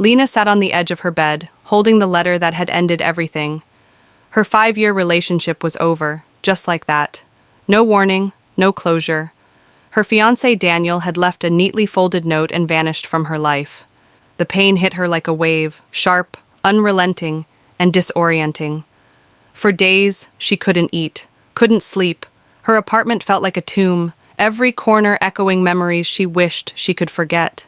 Lena sat on the edge of her bed, holding the letter that had ended everything. Her 5-year relationship was over, just like that. No warning, no closure. Her fiancé Daniel had left a neatly folded note and vanished from her life. The pain hit her like a wave, sharp, unrelenting, and disorienting. For days, she couldn't eat, couldn't sleep. Her apartment felt like a tomb, every corner echoing memories she wished she could forget.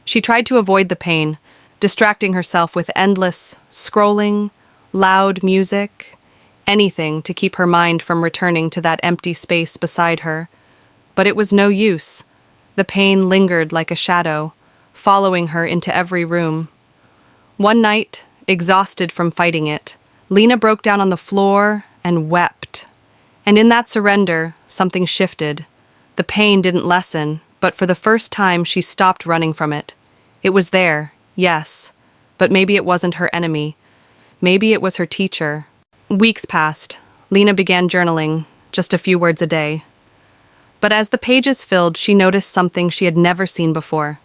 She tried to avoid the pain, distracting herself with endless scrolling, loud music, anything to keep her mind from returning to that empty space beside her. But it was no use. The pain lingered like a shadow, following her into every room. One night, exhausted from fighting it, Lena broke down on the floor and wept. And in that surrender, something shifted. The pain didn't lessen, but for the first time she stopped running from it. It was there, yes, but maybe it wasn't her enemy. Maybe it was her teacher. Weeks passed. Lena began journaling, just a few words a day. But as the pages filled, she noticed something she had never seen before.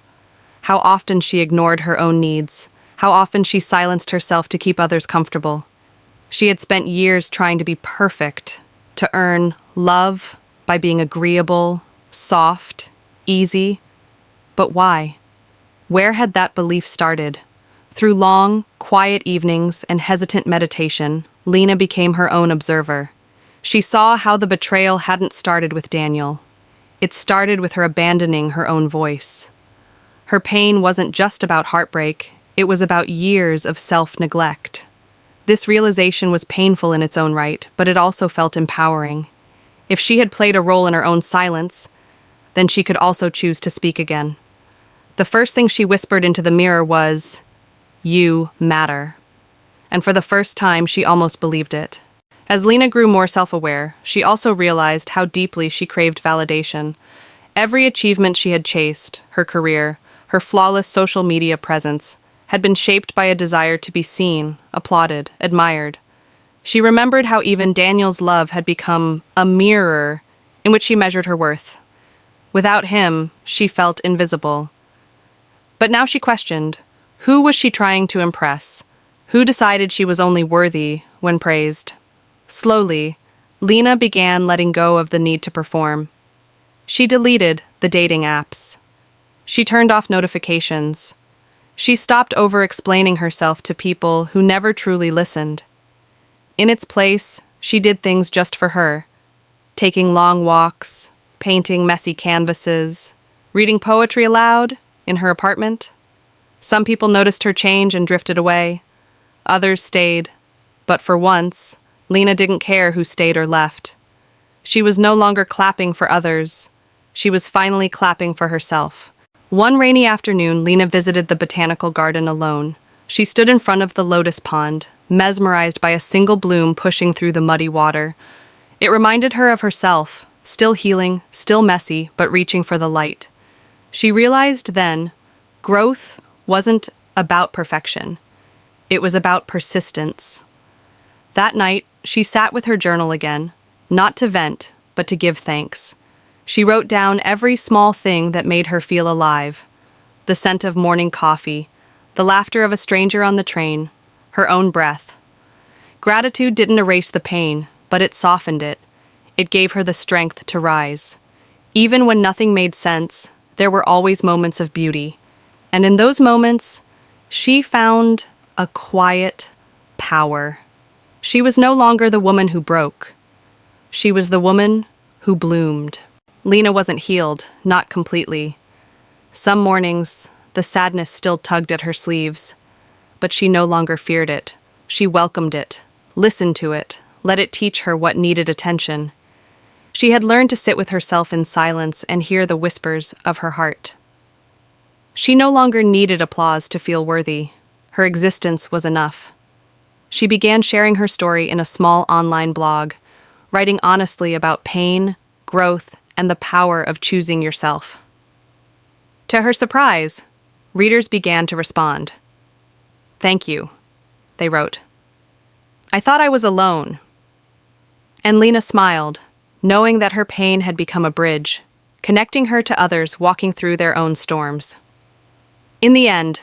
How often she ignored her own needs. How often she silenced herself to keep others comfortable. She had spent years trying to be perfect, to earn love by being agreeable, soft, easy. But why? Where had that belief started? Through long, quiet evenings and hesitant meditation, Lena became her own observer. She saw how the betrayal hadn't started with Daniel. It started with her abandoning her own voice. Her pain wasn't just about heartbreak, it was about years of self-neglect. This realization was painful in its own right, but it also felt empowering. If she had played a role in her own silence, then she could also choose to speak again. The first thing she whispered into the mirror was, "You matter." And for the first time, she almost believed it. As Lena grew more self-aware, she also realized how deeply she craved validation. Every achievement she had chased, her career, her flawless social media presence, had been shaped by a desire to be seen, applauded, admired. She remembered how even Daniel's love had become a mirror in which she measured her worth. Without him, she felt invisible. But now she questioned, who was she trying to impress? Who decided she was only worthy when praised? Slowly, Lena began letting go of the need to perform. She deleted the dating apps. She turned off notifications. She stopped over-explaining herself to people who never truly listened. In its place, she did things just for her, taking long walks, painting messy canvases, reading poetry aloud in her apartment. Some people noticed her change and drifted away. Others stayed, but for once, Lena didn't care who stayed or left. She was no longer clapping for others. She was finally clapping for herself. One rainy afternoon, Lena visited the botanical garden alone. She stood in front of the lotus pond, mesmerized by a single bloom pushing through the muddy water. It reminded her of herself, still healing, still messy, but reaching for the light. She realized then, growth wasn't about perfection. It was about persistence. That night, she sat with her journal again, not to vent, but to give thanks. She wrote down every small thing that made her feel alive. The scent of morning coffee, the laughter of a stranger on the train, her own breath. Gratitude didn't erase the pain, but it softened it. It gave her the strength to rise. Even when nothing made sense, there were always moments of beauty. And in those moments, she found a quiet power. She was no longer the woman who broke. She was the woman who bloomed. Lena wasn't healed, not completely. Some mornings, the sadness still tugged at her sleeves, but she no longer feared it. She welcomed it, listened to it, let it teach her what needed attention. She had learned to sit with herself in silence and hear the whispers of her heart. She no longer needed applause to feel worthy. Her existence was enough. She began sharing her story in a small online blog, writing honestly about pain, growth, and the power of choosing yourself. To her surprise, readers began to respond. "Thank you," they wrote. "I thought I was alone." And Lena smiled, knowing that her pain had become a bridge, connecting her to others walking through their own storms. In the end,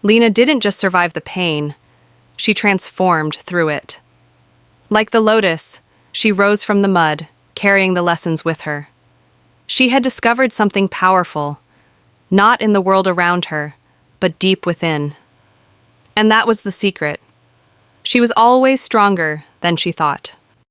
Lena didn't just survive the pain, she transformed through it. Like the lotus, she rose from the mud, carrying the lessons with her. She had discovered something powerful, not in the world around her, but deep within. And that was the secret. She was always stronger than she thought.